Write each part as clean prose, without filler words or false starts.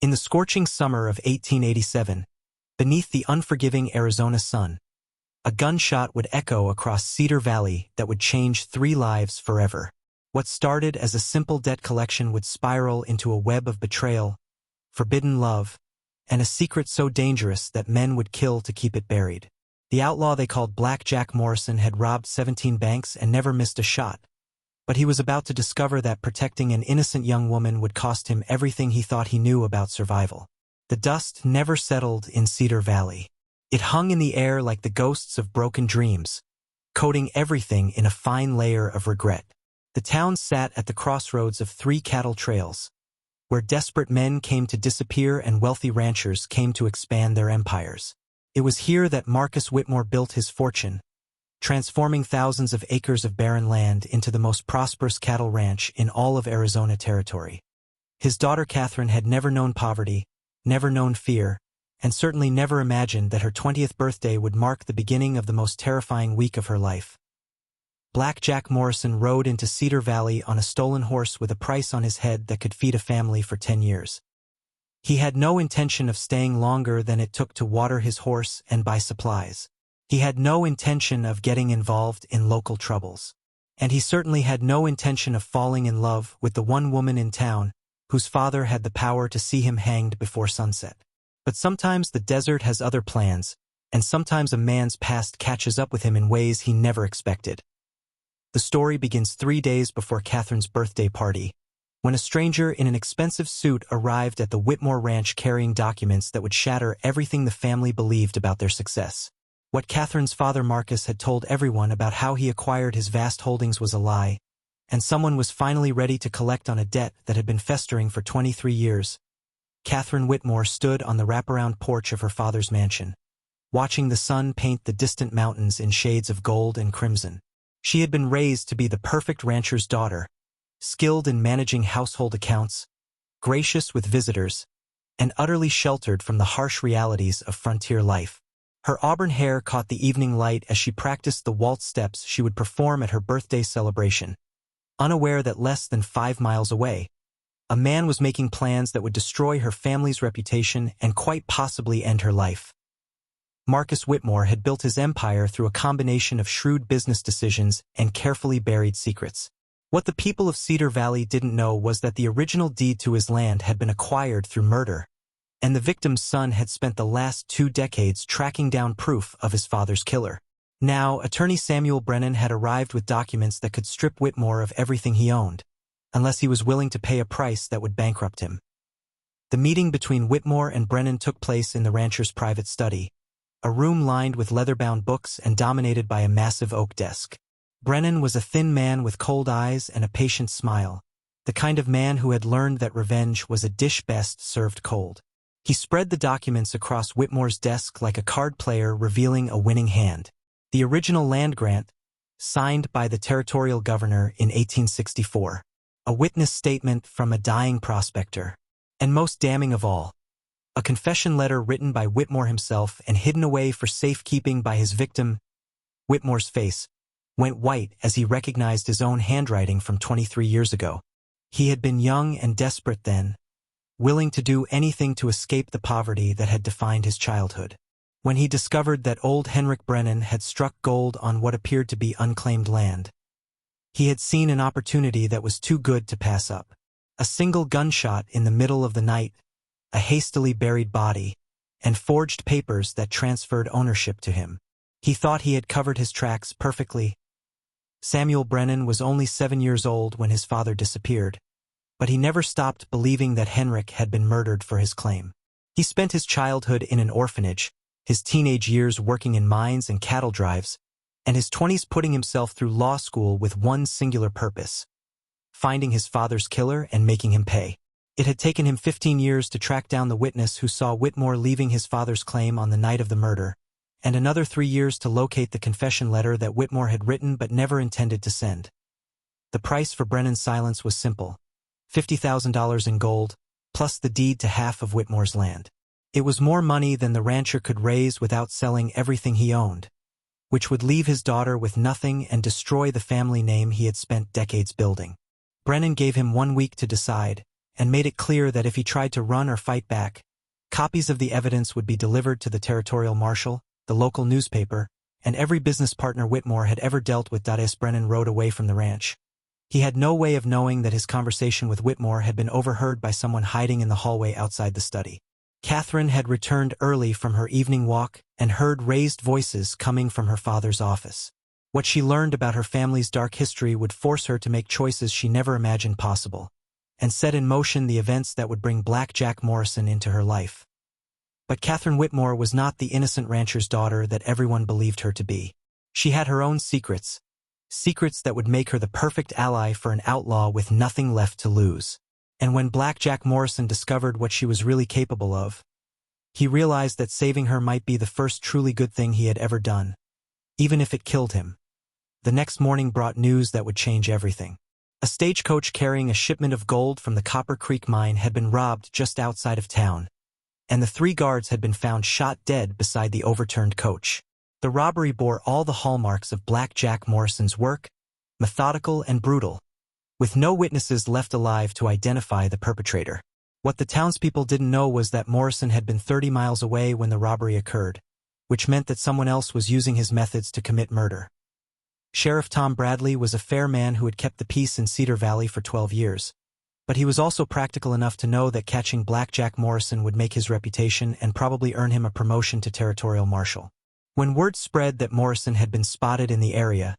In the scorching summer of 1887, beneath the unforgiving Arizona sun, a gunshot would echo across Cedar Valley that would change 3 lives forever. What started as a simple debt collection would spiral into a web of betrayal, forbidden love, and a secret so dangerous that men would kill to keep it buried. The outlaw they called Black Jack Morrison had robbed 17 banks and never missed a shot. But he was about to discover that protecting an innocent young woman would cost him everything he thought he knew about survival. The dust never settled in Cedar Valley. It hung in the air like the ghosts of broken dreams, coating everything in a fine layer of regret. The town sat at the crossroads of 3 cattle trails, where desperate men came to disappear and wealthy ranchers came to expand their empires. It was here that Marcus Whitmore built his fortune, transforming thousands of acres of barren land into the most prosperous cattle ranch in all of Arizona territory. His daughter Catherine had never known poverty, never known fear, and certainly never imagined that her 20th birthday would mark the beginning of the most terrifying week of her life. Black Jack Morrison rode into Cedar Valley on a stolen horse with a price on his head that could feed a family for 10 years. He had no intention of staying longer than it took to water his horse and buy supplies. He had no intention of getting involved in local troubles. And he certainly had no intention of falling in love with the one woman in town whose father had the power to see him hanged before sunset. But sometimes the desert has other plans, and sometimes a man's past catches up with him in ways he never expected. The story begins 3 days before Catherine's birthday party, when a stranger in an expensive suit arrived at the Whitmore Ranch carrying documents that would shatter everything the family believed about their success. What Catherine's father Marcus had told everyone about how he acquired his vast holdings was a lie, and someone was finally ready to collect on a debt that had been festering for 23 years. Catherine Whitmore stood on the wraparound porch of her father's mansion, watching the sun paint the distant mountains in shades of gold and crimson. She had been raised to be the perfect rancher's daughter, skilled in managing household accounts, gracious with visitors, and utterly sheltered from the harsh realities of frontier life. Her auburn hair caught the evening light as she practiced the waltz steps she would perform at her birthday celebration, unaware that less than 5 miles away, a man was making plans that would destroy her family's reputation and quite possibly end her life. Marcus Whitmore had built his empire through a combination of shrewd business decisions and carefully buried secrets. What the people of Cedar Valley didn't know was that the original deed to his land had been acquired through murder, and the victim's son had spent the last 2 decades tracking down proof of his father's killer. Now, attorney Samuel Brennan had arrived with documents that could strip Whitmore of everything he owned, unless he was willing to pay a price that would bankrupt him. The meeting between Whitmore and Brennan took place in the rancher's private study, a room lined with leather-bound books and dominated by a massive oak desk. Brennan was a thin man with cold eyes and a patient smile, the kind of man who had learned that revenge was a dish best served cold. He spread the documents across Whitmore's desk like a card player revealing a winning hand. The original land grant, signed by the territorial governor in 1864. A witness statement from a dying prospector. And most damning of all, a confession letter written by Whitmore himself and hidden away for safekeeping by his victim. Whitmore's face went white as he recognized his own handwriting from 23 years ago. He had been young and desperate then, willing to do anything to escape the poverty that had defined his childhood. When he discovered that old Henrik Brennan had struck gold on what appeared to be unclaimed land, he had seen an opportunity that was too good to pass up. A single gunshot in the middle of the night, a hastily buried body, and forged papers that transferred ownership to him. He thought he had covered his tracks perfectly. Samuel Brennan was only 7 years old when his father disappeared, but he never stopped believing that Henrik had been murdered for his claim. He spent his childhood in an orphanage, his teenage years working in mines and cattle drives, and his 20s putting himself through law school with one singular purpose: finding his father's killer and making him pay. It had taken him 15 years to track down the witness who saw Whitmore leaving his father's claim on the night of the murder, and another 3 years to locate the confession letter that Whitmore had written but never intended to send. The price for Brennan's silence was simple: $50,000 in gold, plus the deed to half of Whitmore's land. It was more money than the rancher could raise without selling everything he owned, which would leave his daughter with nothing and destroy the family name he had spent decades building. Brennan gave him 1 week to decide, and made it clear that if he tried to run or fight back, copies of the evidence would be delivered to the territorial marshal, the local newspaper, and every business partner Whitmore had ever dealt with. As Brennan rode away from the ranch, he had no way of knowing that his conversation with Whitmore had been overheard by someone hiding in the hallway outside the study. Catherine had returned early from her evening walk and heard raised voices coming from her father's office. What she learned about her family's dark history would force her to make choices she never imagined possible, and set in motion the events that would bring Black Jack Morrison into her life. But Catherine Whitmore was not the innocent rancher's daughter that everyone believed her to be. She had her own secrets, secrets that would make her the perfect ally for an outlaw with nothing left to lose. And when Black Jack Morrison discovered what she was really capable of, he realized that saving her might be the first truly good thing he had ever done, even if it killed him. The next morning brought news that would change everything. A stagecoach carrying a shipment of gold from the Copper Creek mine had been robbed just outside of town, and the 3 guards had been found shot dead beside the overturned coach. The robbery bore all the hallmarks of Black Jack Morrison's work, methodical and brutal, with no witnesses left alive to identify the perpetrator. What the townspeople didn't know was that Morrison had been 30 miles away when the robbery occurred, which meant that someone else was using his methods to commit murder. Sheriff Tom Bradley was a fair man who had kept the peace in Cedar Valley for 12 years, but he was also practical enough to know that catching Black Jack Morrison would make his reputation and probably earn him a promotion to territorial marshal. When word spread that Morrison had been spotted in the area,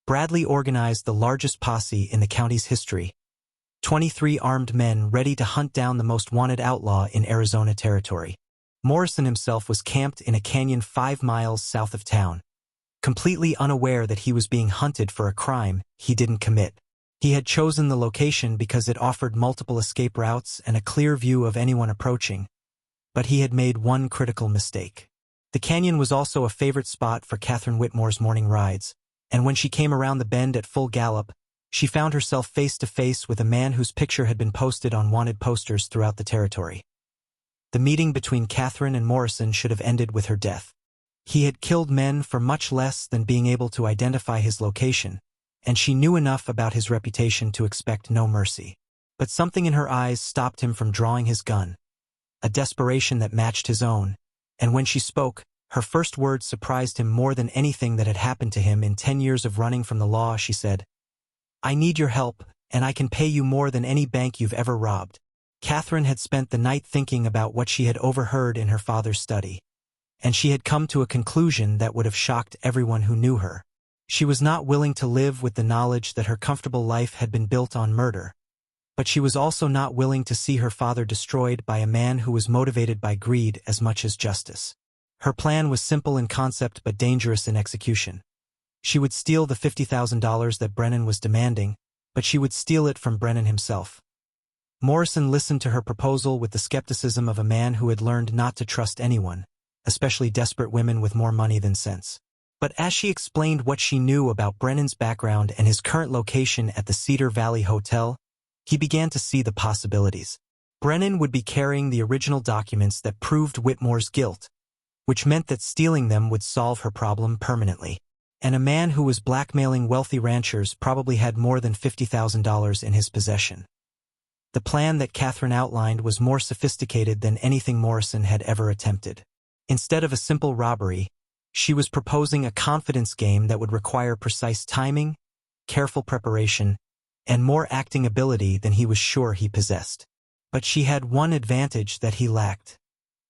Bradley organized the largest posse in the county's history, 23 armed men ready to hunt down the most wanted outlaw in Arizona territory. Morrison himself was camped in a canyon 5 miles south of town, completely unaware that he was being hunted for a crime he didn't commit. He had chosen the location because it offered multiple escape routes and a clear view of anyone approaching, but he had made one critical mistake. The canyon was also a favorite spot for Catherine Whitmore's morning rides, and when she came around the bend at full gallop, she found herself face to face with a man whose picture had been posted on wanted posters throughout the territory. The meeting between Catherine and Morrison should have ended with her death. He had killed men for much less than being able to identify his location, and she knew enough about his reputation to expect no mercy. But something in her eyes stopped him from drawing his gun, a desperation that matched his own, and when she spoke, her first words surprised him more than anything that had happened to him in 10 years of running from the law. She said, "I need your help, and I can pay you more than any bank you've ever robbed." Catherine had spent the night thinking about what she had overheard in her father's study, and she had come to a conclusion that would have shocked everyone who knew her. She was not willing to live with the knowledge that her comfortable life had been built on murder, but she was also not willing to see her father destroyed by a man who was motivated by greed as much as justice. Her plan was simple in concept but dangerous in execution. She would steal the $50,000 that Brennan was demanding, but she would steal it from Brennan himself. Morrison listened to her proposal with the skepticism of a man who had learned not to trust anyone, especially desperate women with more money than sense. But as she explained what she knew about Brennan's background and his current location at the Cedar Valley Hotel, he began to see the possibilities. Brennan would be carrying the original documents that proved Whitmore's guilt, which meant that stealing them would solve her problem permanently. And a man who was blackmailing wealthy ranchers probably had more than $50,000 in his possession. The plan that Catherine outlined was more sophisticated than anything Morrison had ever attempted. Instead of a simple robbery, she was proposing a confidence game that would require precise timing, careful preparation, and more acting ability than he was sure he possessed. But she had one advantage that he lacked.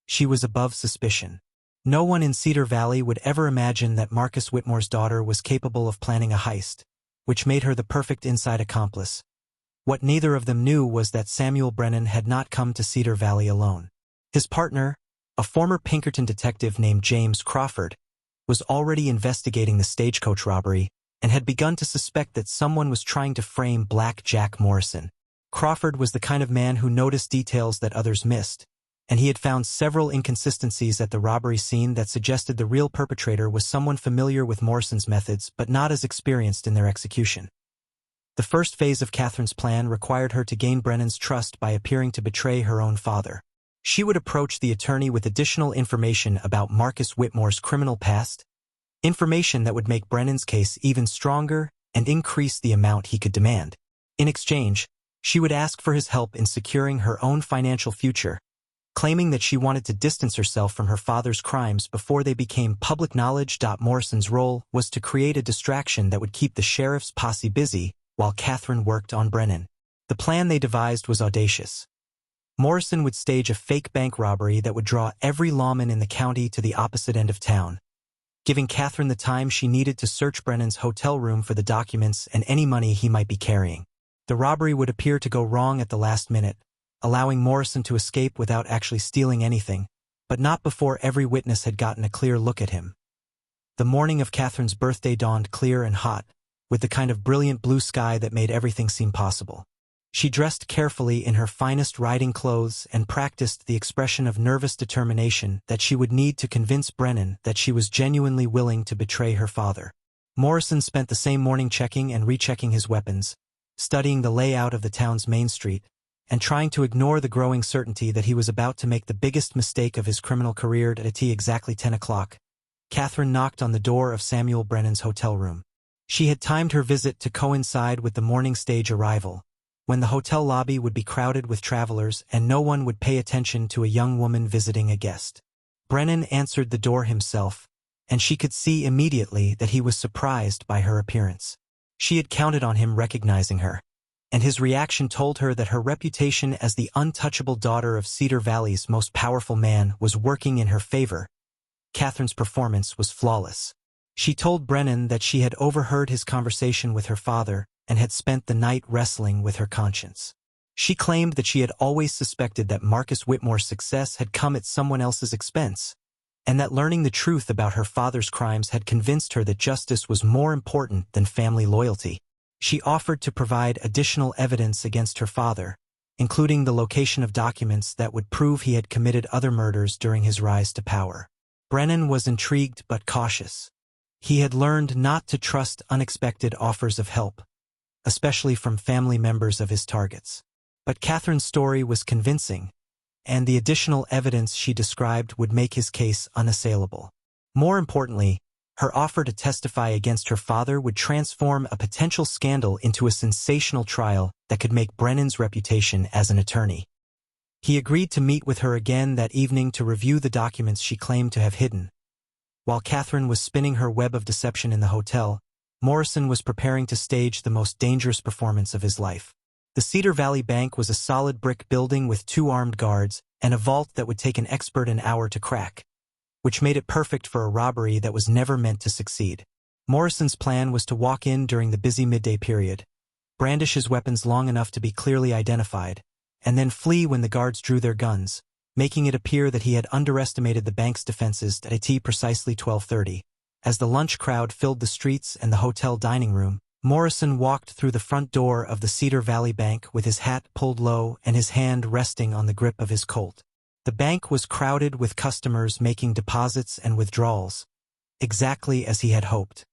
She was above suspicion. No one in Cedar Valley would ever imagine that Marcus Whitmore's daughter was capable of planning a heist, which made her the perfect inside accomplice. What neither of them knew was that Samuel Brennan had not come to Cedar Valley alone. His partner, a former Pinkerton detective named James Crawford, was already investigating the stagecoach robbery and had begun to suspect that someone was trying to frame Black Jack Morrison. Crawford was the kind of man who noticed details that others missed, and he had found several inconsistencies at the robbery scene that suggested the real perpetrator was someone familiar with Morrison's methods but not as experienced in their execution. The first phase of Catherine's plan required her to gain Brennan's trust by appearing to betray her own father. She would approach the attorney with additional information about Marcus Whitmore's criminal past, information that would make Brennan's case even stronger and increase the amount he could demand. In exchange, She would ask for his help in securing her own financial future, claiming that she wanted to distance herself from her father's crimes before they became public knowledge. Morrison's role was to create a distraction that would keep the sheriff's posse busy while Catherine worked on Brennan. The plan they devised was audacious. Morrison would stage a fake bank robbery that would draw every lawman in the county to the opposite end of town, giving Catherine the time she needed to search Brennan's hotel room for the documents and any money he might be carrying. The robbery would appear to go wrong at the last minute, allowing Morrison to escape without actually stealing anything, but not before every witness had gotten a clear look at him. The morning of Catherine's birthday dawned clear and hot, with the kind of brilliant blue sky that made everything seem possible. She dressed carefully in her finest riding clothes and practiced the expression of nervous determination that she would need to convince Brennan that she was genuinely willing to betray her father. Morrison spent the same morning checking and rechecking his weapons, studying the layout of the town's main street, and trying to ignore the growing certainty that he was about to make the biggest mistake of his criminal career. At exactly 10 o'clock, Catherine knocked on the door of Samuel Brennan's hotel room. She had timed her visit to coincide with the morning stage arrival, when the hotel lobby would be crowded with travelers and no one would pay attention to a young woman visiting a guest. Brennan answered the door himself, and she could see immediately that he was surprised by her appearance. She had counted on him recognizing her, and his reaction told her that her reputation as the untouchable daughter of Cedar Valley's most powerful man was working in her favor. Catherine's performance was flawless. She told Brennan that she had overheard his conversation with her father and had spent the night wrestling with her conscience. She claimed that she had always suspected that Marcus Whitmore's success had come at someone else's expense, and that learning the truth about her father's crimes had convinced her that justice was more important than family loyalty. She offered to provide additional evidence against her father, including the location of documents that would prove he had committed other murders during his rise to power. Brennan was intrigued but cautious. He had learned not to trust unexpected offers of help, especially from family members of his targets. But Catherine's story was convincing, and the additional evidence she described would make his case unassailable. More importantly, her offer to testify against her father would transform a potential scandal into a sensational trial that could make Brennan's reputation as an attorney. He agreed to meet with her again that evening to review the documents she claimed to have hidden. While Catherine was spinning her web of deception in the hotel, Morrison was preparing to stage the most dangerous performance of his life. The Cedar Valley Bank was a solid brick building with 2 armed guards and a vault that would take an expert an hour to crack, which made it perfect for a robbery that was never meant to succeed. Morrison's plan was to walk in during the busy midday period, brandish his weapons long enough to be clearly identified, and then flee when the guards drew their guns, making it appear that he had underestimated the bank's defenses at precisely 12:30. As the lunch crowd filled the streets and the hotel dining room, Morrison walked through the front door of the Cedar Valley Bank with his hat pulled low and his hand resting on the grip of his Colt. The bank was crowded with customers making deposits and withdrawals, exactly as he had hoped.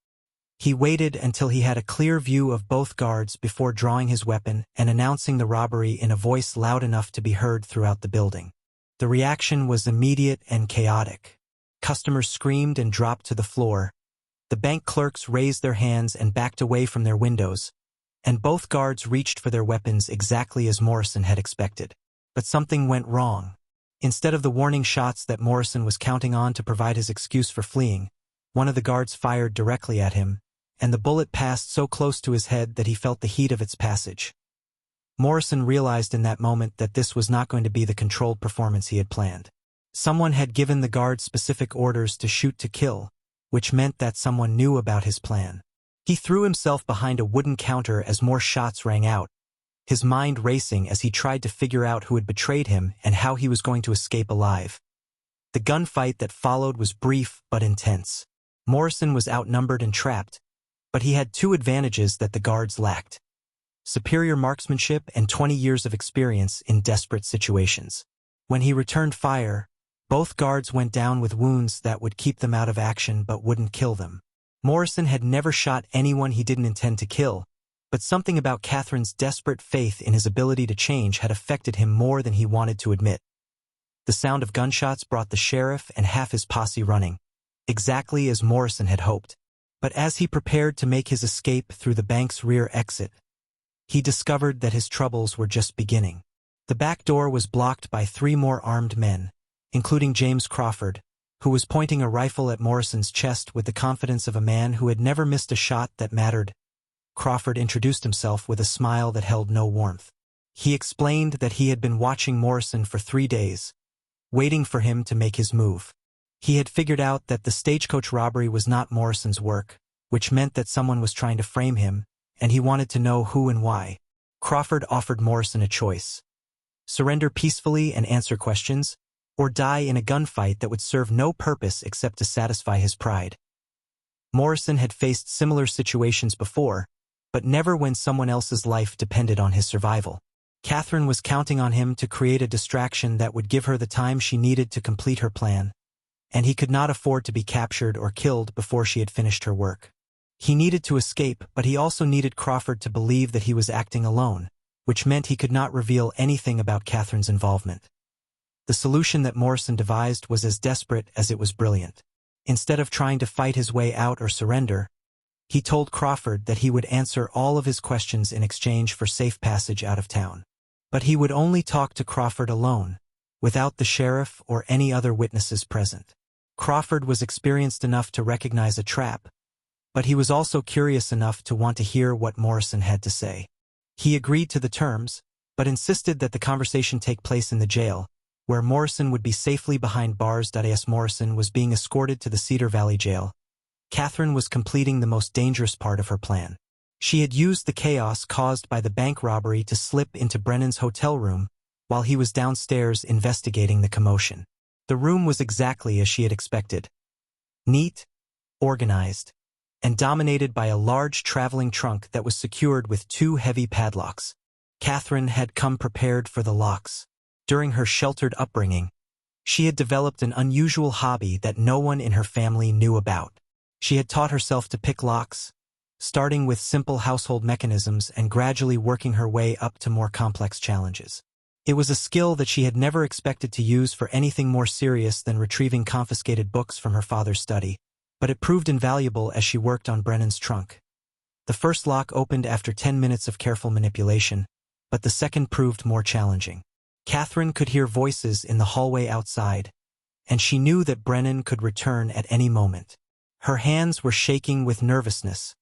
He waited until he had a clear view of both guards before drawing his weapon and announcing the robbery in a voice loud enough to be heard throughout the building. The reaction was immediate and chaotic. Customers screamed and dropped to the floor. The bank clerks raised their hands and backed away from their windows, and both guards reached for their weapons exactly as Morrison had expected. But something went wrong. Instead of the warning shots that Morrison was counting on to provide his excuse for fleeing, one of the guards fired directly at him, and the bullet passed so close to his head that he felt the heat of its passage. Morrison realized in that moment that this was not going to be the controlled performance he had planned. Someone had given the guards specific orders to shoot to kill, which meant that someone knew about his plan. He threw himself behind a wooden counter as more shots rang out, his mind racing as he tried to figure out who had betrayed him and how he was going to escape alive. The gunfight that followed was brief but intense. Morrison was outnumbered and trapped, but he had 2 advantages that the guards lacked: superior marksmanship and 20 years of experience in desperate situations. When he returned fire, both guards went down with wounds that would keep them out of action but wouldn't kill them. Morrison had never shot anyone he didn't intend to kill, but something about Catherine's desperate faith in his ability to change had affected him more than he wanted to admit. The sound of gunshots brought the sheriff and half his posse running, exactly as Morrison had hoped. But as he prepared to make his escape through the bank's rear exit, he discovered that his troubles were just beginning. The back door was blocked by 3 more armed men, including James Crawford, who was pointing a rifle at Morrison's chest with the confidence of a man who had never missed a shot that mattered. Crawford introduced himself with a smile that held no warmth. He explained that he had been watching Morrison for 3 days, waiting for him to make his move. He had figured out that the stagecoach robbery was not Morrison's work, which meant that someone was trying to frame him, and he wanted to know who and why. Crawford offered Morrison a choice: surrender peacefully and answer questions, or die in a gunfight that would serve no purpose except to satisfy his pride. Morrison had faced similar situations before, but never when someone else's life depended on his survival. Catherine was counting on him to create a distraction that would give her the time she needed to complete her plan, and he could not afford to be captured or killed before she had finished her work. He needed to escape, but he also needed Crawford to believe that he was acting alone, which meant he could not reveal anything about Catherine's involvement. The solution that Morrison devised was as desperate as it was brilliant. Instead of trying to fight his way out or surrender, he told Crawford that he would answer all of his questions in exchange for safe passage out of town. But he would only talk to Crawford alone, without the sheriff or any other witnesses present. Crawford was experienced enough to recognize a trap, but he was also curious enough to want to hear what Morrison had to say. He agreed to the terms, but insisted that the conversation take place in the jail, where Morrison would be safely behind bars. As Morrison was being escorted to the Cedar Valley jail, Catherine was completing the most dangerous part of her plan. She had used the chaos caused by the bank robbery to slip into Brennan's hotel room while he was downstairs investigating the commotion. The room was exactly as she had expected: neat, organized, and dominated by a large traveling trunk that was secured with 2 heavy padlocks. Catherine had come prepared for the locks. During her sheltered upbringing, she had developed an unusual hobby that no one in her family knew about. She had taught herself to pick locks, starting with simple household mechanisms and gradually working her way up to more complex challenges. It was a skill that she had never expected to use for anything more serious than retrieving confiscated books from her father's study, but it proved invaluable as she worked on Brennan's trunk. The first lock opened after 10 minutes of careful manipulation, but the second proved more challenging. Catherine could hear voices in the hallway outside, and she knew that Brennan could return at any moment. Her hands were shaking with nervousness,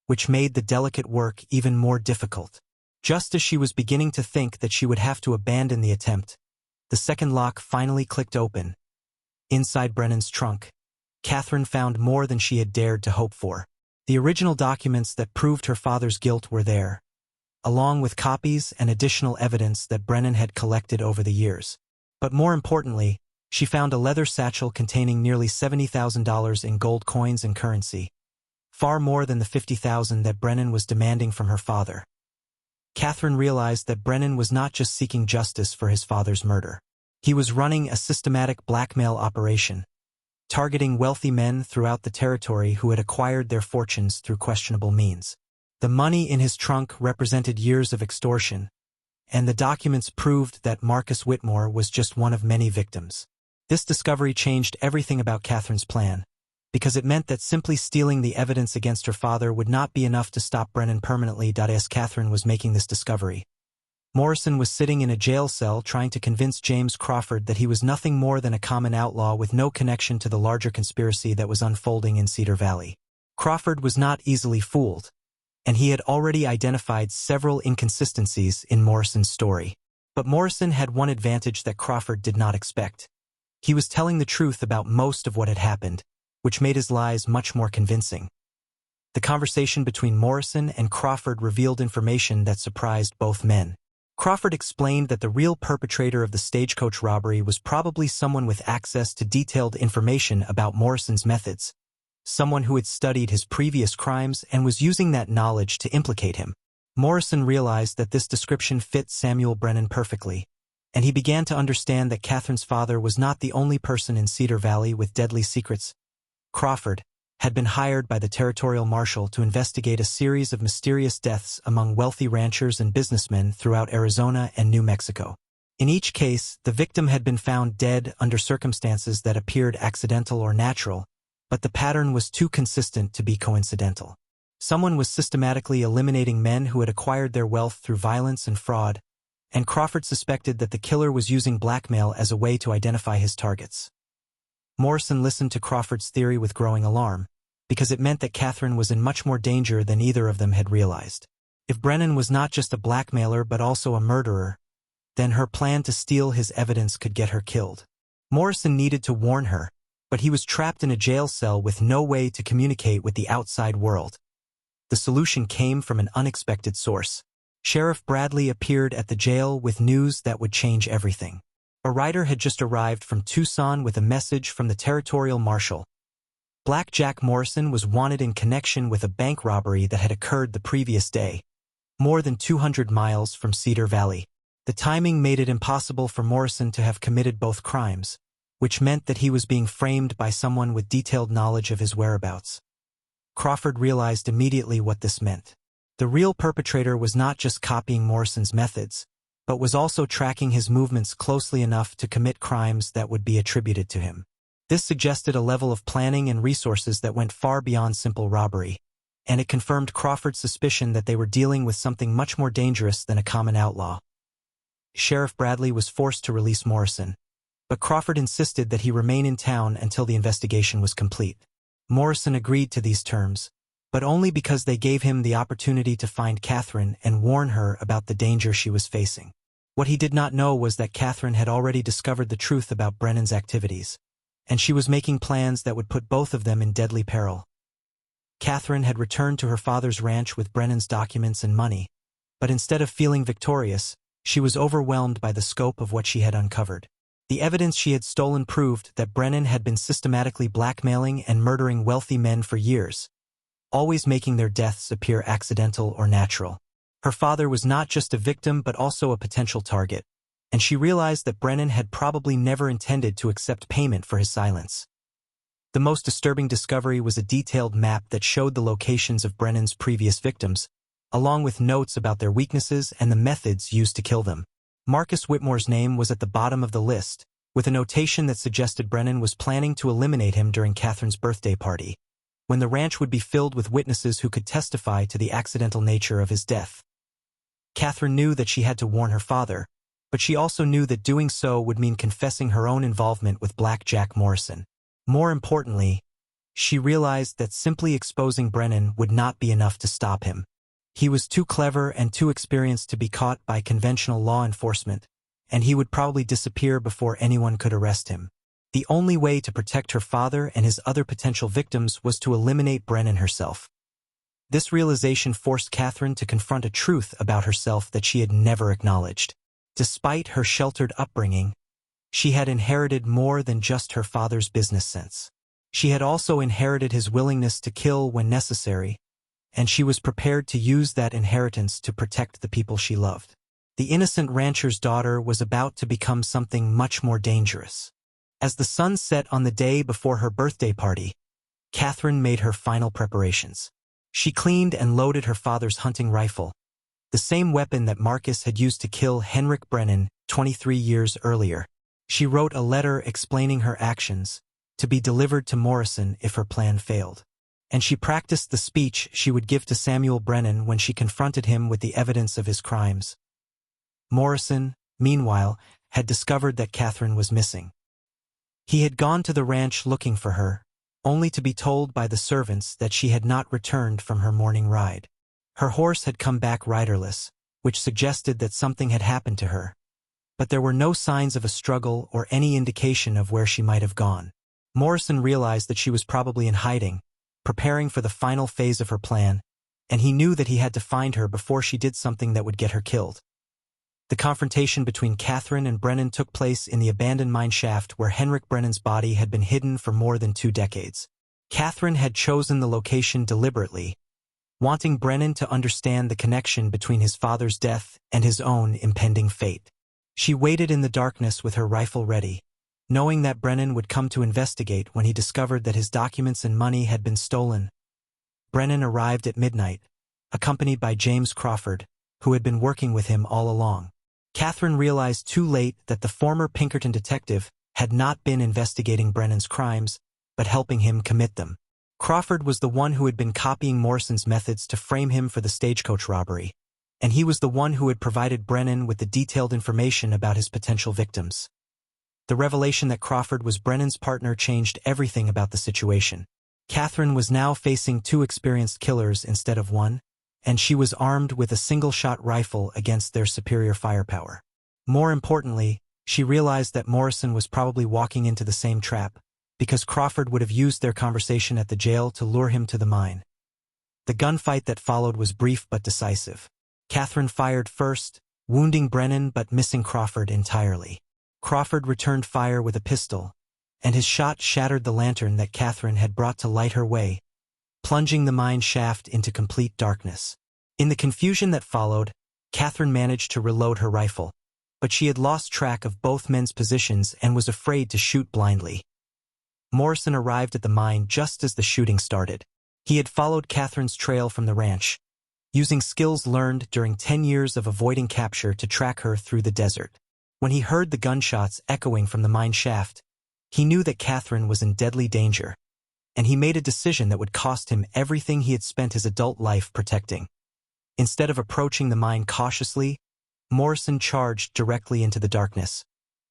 which made the delicate work even more difficult. Just as she was beginning to think that she would have to abandon the attempt, the second lock finally clicked open. Inside Brennan's trunk, Catherine found more than she had dared to hope for. The original documents that proved her father's guilt were there, along with copies and additional evidence that Brennan had collected over the years. But more importantly, she found a leather satchel containing nearly $70,000 in gold coins and currency, far more than the $50,000 that Brennan was demanding from her father. Catherine realized that Brennan was not just seeking justice for his father's murder. He was running a systematic blackmail operation, targeting wealthy men throughout the territory who had acquired their fortunes through questionable means. The money in his trunk represented years of extortion, and the documents proved that Marcus Whitmore was just one of many victims. This discovery changed everything about Catherine's plan, because it meant that simply stealing the evidence against her father would not be enough to stop Brennan permanently. As Catherine was making this discovery, Morrison was sitting in a jail cell trying to convince James Crawford that he was nothing more than a common outlaw with no connection to the larger conspiracy that was unfolding in Cedar Valley. Crawford was not easily fooled, and he had already identified several inconsistencies in Morrison's story. But Morrison had one advantage that Crawford did not expect. He was telling the truth about most of what had happened, which made his lies much more convincing. The conversation between Morrison and Crawford revealed information that surprised both men. Crawford explained that the real perpetrator of the stagecoach robbery was probably someone with access to detailed information about Morrison's methods, someone who had studied his previous crimes and was using that knowledge to implicate him. Morrison realized that this description fit Samuel Brennan perfectly, and he began to understand that Catherine's father was not the only person in Cedar Valley with deadly secrets. Crawford had been hired by the territorial marshal to investigate a series of mysterious deaths among wealthy ranchers and businessmen throughout Arizona and New Mexico. In each case, the victim had been found dead under circumstances that appeared accidental or natural, but the pattern was too consistent to be coincidental. Someone was systematically eliminating men who had acquired their wealth through violence and fraud, and Crawford suspected that the killer was using blackmail as a way to identify his targets. Morrison listened to Crawford's theory with growing alarm, because it meant that Catherine was in much more danger than either of them had realized. If Brennan was not just a blackmailer but also a murderer, then her plan to steal his evidence could get her killed. Morrison needed to warn her, but he was trapped in a jail cell with no way to communicate with the outside world. The solution came from an unexpected source. Sheriff Bradley appeared at the jail with news that would change everything. A rider had just arrived from Tucson with a message from the territorial marshal. Black Jack Morrison was wanted in connection with a bank robbery that had occurred the previous day, more than 200 miles from Cedar Valley. The timing made it impossible for Morrison to have committed both crimes, which meant that he was being framed by someone with detailed knowledge of his whereabouts. Crawford realized immediately what this meant. The real perpetrator was not just copying Morrison's methods, but was also tracking his movements closely enough to commit crimes that would be attributed to him. This suggested a level of planning and resources that went far beyond simple robbery, and it confirmed Crawford's suspicion that they were dealing with something much more dangerous than a common outlaw. Sheriff Bradley was forced to release Morrison, but Crawford insisted that he remain in town until the investigation was complete. Morrison agreed to these terms, but only because they gave him the opportunity to find Catherine and warn her about the danger she was facing. What he did not know was that Catherine had already discovered the truth about Brennan's activities, and she was making plans that would put both of them in deadly peril. Catherine had returned to her father's ranch with Brennan's documents and money, but instead of feeling victorious, she was overwhelmed by the scope of what she had uncovered. The evidence she had stolen proved that Brennan had been systematically blackmailing and murdering wealthy men for years, always making their deaths appear accidental or natural. Her father was not just a victim but also a potential target, and she realized that Brennan had probably never intended to accept payment for his silence. The most disturbing discovery was a detailed map that showed the locations of Brennan's previous victims, along with notes about their weaknesses and the methods used to kill them. Marcus Whitmore's name was at the bottom of the list, with a notation that suggested Brennan was planning to eliminate him during Catherine's birthday party, when the ranch would be filled with witnesses who could testify to the accidental nature of his death. Catherine knew that she had to warn her father, but she also knew that doing so would mean confessing her own involvement with Black Jack Morrison. More importantly, she realized that simply exposing Brennan would not be enough to stop him. He was too clever and too experienced to be caught by conventional law enforcement, and he would probably disappear before anyone could arrest him. The only way to protect her father and his other potential victims was to eliminate Brennan herself. This realization forced Catherine to confront a truth about herself that she had never acknowledged. Despite her sheltered upbringing, she had inherited more than just her father's business sense. She had also inherited his willingness to kill when necessary, and she was prepared to use that inheritance to protect the people she loved. The innocent rancher's daughter was about to become something much more dangerous. As the sun set on the day before her birthday party, Catherine made her final preparations. She cleaned and loaded her father's hunting rifle, the same weapon that Marcus had used to kill Henrik Brennan 23 years earlier. She wrote a letter explaining her actions, to be delivered to Morrison if her plan failed. And she practiced the speech she would give to Samuel Brennan when she confronted him with the evidence of his crimes. Morrison, meanwhile, had discovered that Catherine was missing. He had gone to the ranch looking for her, only to be told by the servants that she had not returned from her morning ride. Her horse had come back riderless, which suggested that something had happened to her, but there were no signs of a struggle or any indication of where she might have gone. Morrison realized that she was probably in hiding, preparing for the final phase of her plan, and he knew that he had to find her before she did something that would get her killed. The confrontation between Catherine and Brennan took place in the abandoned mine shaft where Henrik Brennan's body had been hidden for more than 2 decades. Catherine had chosen the location deliberately, wanting Brennan to understand the connection between his father's death and his own impending fate. She waited in the darkness with her rifle ready, knowing that Brennan would come to investigate when he discovered that his documents and money had been stolen. Brennan arrived at midnight, accompanied by James Crawford, who had been working with him all along. Catherine realized too late that the former Pinkerton detective had not been investigating Brennan's crimes, but helping him commit them. Crawford was the one who had been copying Morrison's methods to frame him for the stagecoach robbery, and he was the one who had provided Brennan with the detailed information about his potential victims. The revelation that Crawford was Brennan's partner changed everything about the situation. Catherine was now facing two experienced killers instead of one, and she was armed with a single-shot rifle against their superior firepower. More importantly, she realized that Morrison was probably walking into the same trap, because Crawford would have used their conversation at the jail to lure him to the mine. The gunfight that followed was brief but decisive. Catherine fired first, wounding Brennan but missing Crawford entirely. Crawford returned fire with a pistol, and his shot shattered the lantern that Catherine had brought to light her way, plunging the mine shaft into complete darkness. In the confusion that followed, Catherine managed to reload her rifle, but she had lost track of both men's positions and was afraid to shoot blindly. Morrison arrived at the mine just as the shooting started. He had followed Catherine's trail from the ranch, using skills learned during 10 years of avoiding capture to track her through the desert. When he heard the gunshots echoing from the mine shaft, he knew that Catherine was in deadly danger, and he made a decision that would cost him everything he had spent his adult life protecting. Instead of approaching the mine cautiously, Morrison charged directly into the darkness,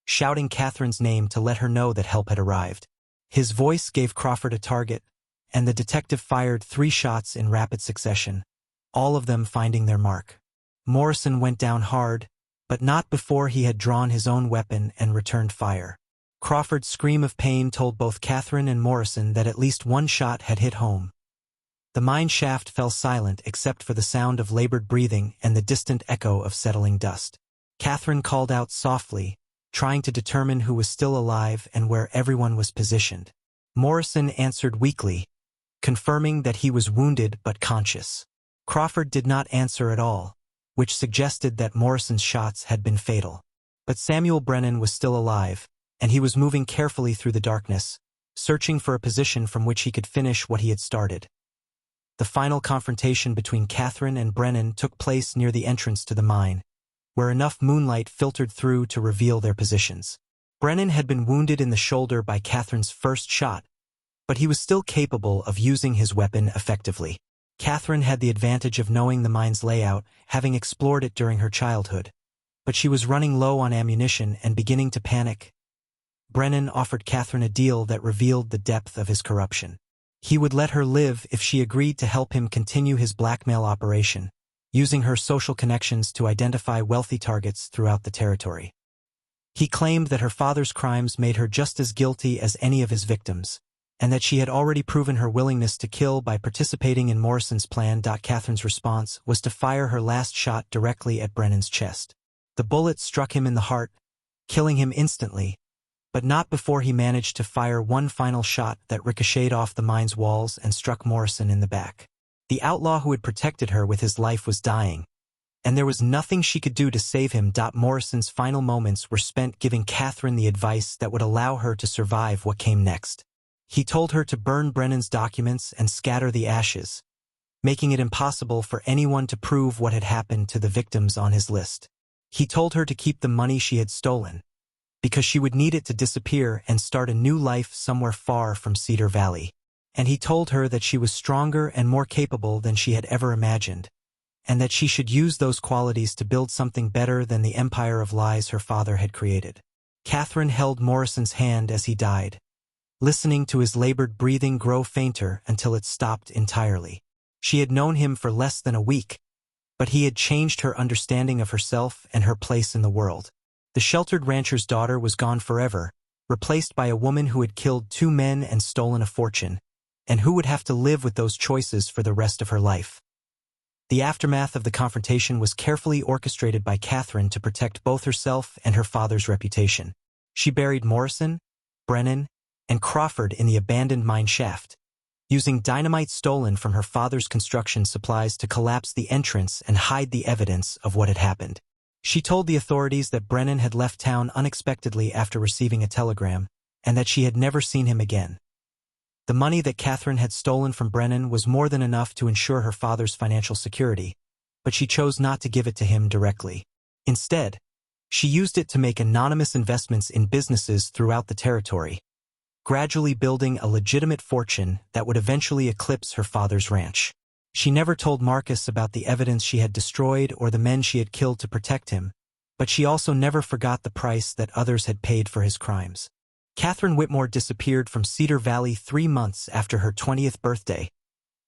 shouting Catherine's name to let her know that help had arrived. His voice gave Crawford a target, and the detective fired 3 shots in rapid succession, all of them finding their mark. Morrison went down hard, but not before he had drawn his own weapon and returned fire. Crawford's scream of pain told both Catherine and Morrison that at least one shot had hit home. The mine shaft fell silent except for the sound of labored breathing and the distant echo of settling dust. Catherine called out softly, trying to determine who was still alive and where everyone was positioned. Morrison answered weakly, confirming that he was wounded but conscious. Crawford did not answer at all, which suggested that Morrison's shots had been fatal. But Samuel Brennan was still alive, and he was moving carefully through the darkness, searching for a position from which he could finish what he had started. The final confrontation between Catherine and Brennan took place near the entrance to the mine, where enough moonlight filtered through to reveal their positions. Brennan had been wounded in the shoulder by Catherine's first shot, but he was still capable of using his weapon effectively. Catherine had the advantage of knowing the mine's layout, having explored it during her childhood, but she was running low on ammunition and beginning to panic. Brennan offered Catherine a deal that revealed the depth of his corruption. He would let her live if she agreed to help him continue his blackmail operation, using her social connections to identify wealthy targets throughout the territory. He claimed that her father's crimes made her just as guilty as any of his victims, and that she had already proven her willingness to kill by participating in Morrison's plan. Catherine's response was to fire her last shot directly at Brennan's chest. The bullet struck him in the heart, killing him instantly, but not before he managed to fire one final shot that ricocheted off the mine's walls and struck Morrison in the back. The outlaw who had protected her with his life was dying, and there was nothing she could do to save him. Morrison's final moments were spent giving Catherine the advice that would allow her to survive what came next. He told her to burn Brennan's documents and scatter the ashes, making it impossible for anyone to prove what had happened to the victims on his list. He told her to keep the money she had stolen, because she would need it to disappear and start a new life somewhere far from Cedar Valley. And he told her that she was stronger and more capable than she had ever imagined, and that she should use those qualities to build something better than the empire of lies her father had created. Catherine held Morrison's hand as he died, listening to his labored breathing grow fainter until it stopped entirely. She had known him for less than a week, but he had changed her understanding of herself and her place in the world. The sheltered rancher's daughter was gone forever, replaced by a woman who had killed 2 men and stolen a fortune, and who would have to live with those choices for the rest of her life. The aftermath of the confrontation was carefully orchestrated by Catherine to protect both herself and her father's reputation. She buried Morrison, Brennan, and Crawford in the abandoned mine shaft, using dynamite stolen from her father's construction supplies to collapse the entrance and hide the evidence of what had happened. She told the authorities that Brennan had left town unexpectedly after receiving a telegram, and that she had never seen him again. The money that Catherine had stolen from Brennan was more than enough to ensure her father's financial security, but she chose not to give it to him directly. Instead, she used it to make anonymous investments in businesses throughout the territory, gradually building a legitimate fortune that would eventually eclipse her father's ranch. She never told Marcus about the evidence she had destroyed or the men she had killed to protect him, but she also never forgot the price that others had paid for his crimes. Catherine Whitmore disappeared from Cedar Valley 3 months after her 20th birthday,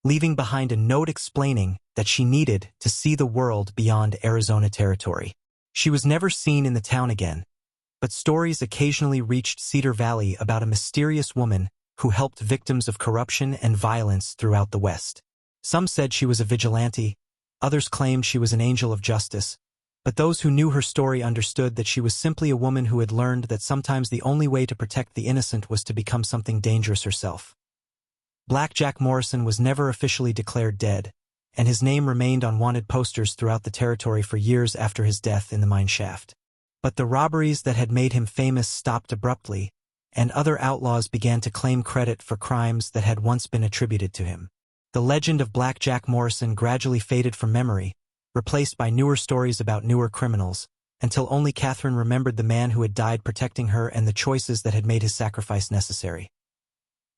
leaving behind a note explaining that she needed to see the world beyond Arizona territory. She was never seen in the town again, but stories occasionally reached Cedar Valley about a mysterious woman who helped victims of corruption and violence throughout the West. Some said she was a vigilante, others claimed she was an angel of justice, but those who knew her story understood that she was simply a woman who had learned that sometimes the only way to protect the innocent was to become something dangerous herself. Black Jack Morrison was never officially declared dead, and his name remained on wanted posters throughout the territory for years after his death in the mine shaft. But the robberies that had made him famous stopped abruptly, and other outlaws began to claim credit for crimes that had once been attributed to him. The legend of Black Jack Morrison gradually faded from memory, replaced by newer stories about newer criminals, until only Catherine remembered the man who had died protecting her and the choices that had made his sacrifice necessary.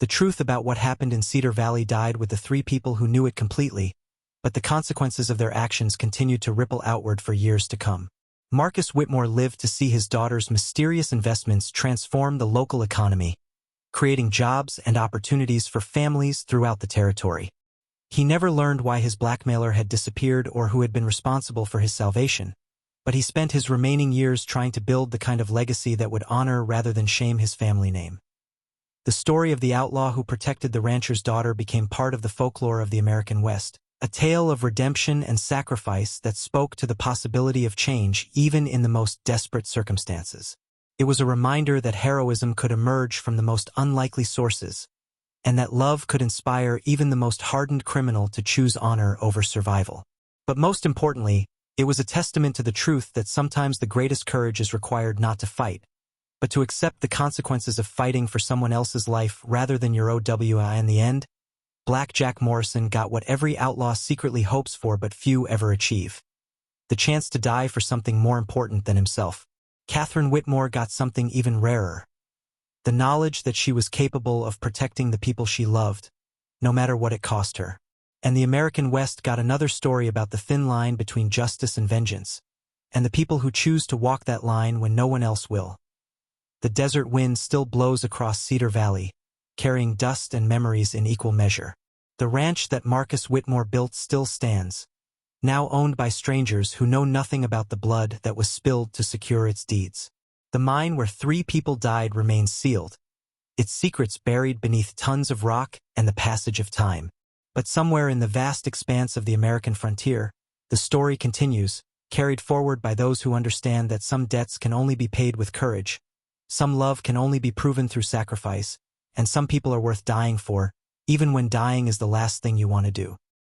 The truth about what happened in Cedar Valley died with the 3 people who knew it completely, but the consequences of their actions continued to ripple outward for years to come. Marcus Whitmore lived to see his daughter's mysterious investments transform the local economy, creating jobs and opportunities for families throughout the territory. He never learned why his blackmailer had disappeared or who had been responsible for his salvation, but he spent his remaining years trying to build the kind of legacy that would honor rather than shame his family name. The story of the outlaw who protected the rancher's daughter became part of the folklore of the American West, a tale of redemption and sacrifice that spoke to the possibility of change even in the most desperate circumstances. It was a reminder that heroism could emerge from the most unlikely sources, and that love could inspire even the most hardened criminal to choose honor over survival. But most importantly, it was a testament to the truth that sometimes the greatest courage is required not to fight, but to accept the consequences of fighting for someone else's life rather than your own. In the end, Black Jack Morrison got what every outlaw secretly hopes for but few ever achieve: the chance to die for something more important than himself. Catherine Whitmore got something even rarer: the knowledge that she was capable of protecting the people she loved, no matter what it cost her. And the American West got another story about the thin line between justice and vengeance, and the people who choose to walk that line when no one else will. The desert wind still blows across Cedar Valley, carrying dust and memories in equal measure. The ranch that Marcus Whitmore built still stands, now owned by strangers who know nothing about the blood that was spilled to secure its deeds. The mine where 3 people died remains sealed, its secrets buried beneath tons of rock and the passage of time. But somewhere in the vast expanse of the American frontier, the story continues, carried forward by those who understand that some debts can only be paid with courage, some love can only be proven through sacrifice, and some people are worth dying for, even when dying is the last thing you want to do.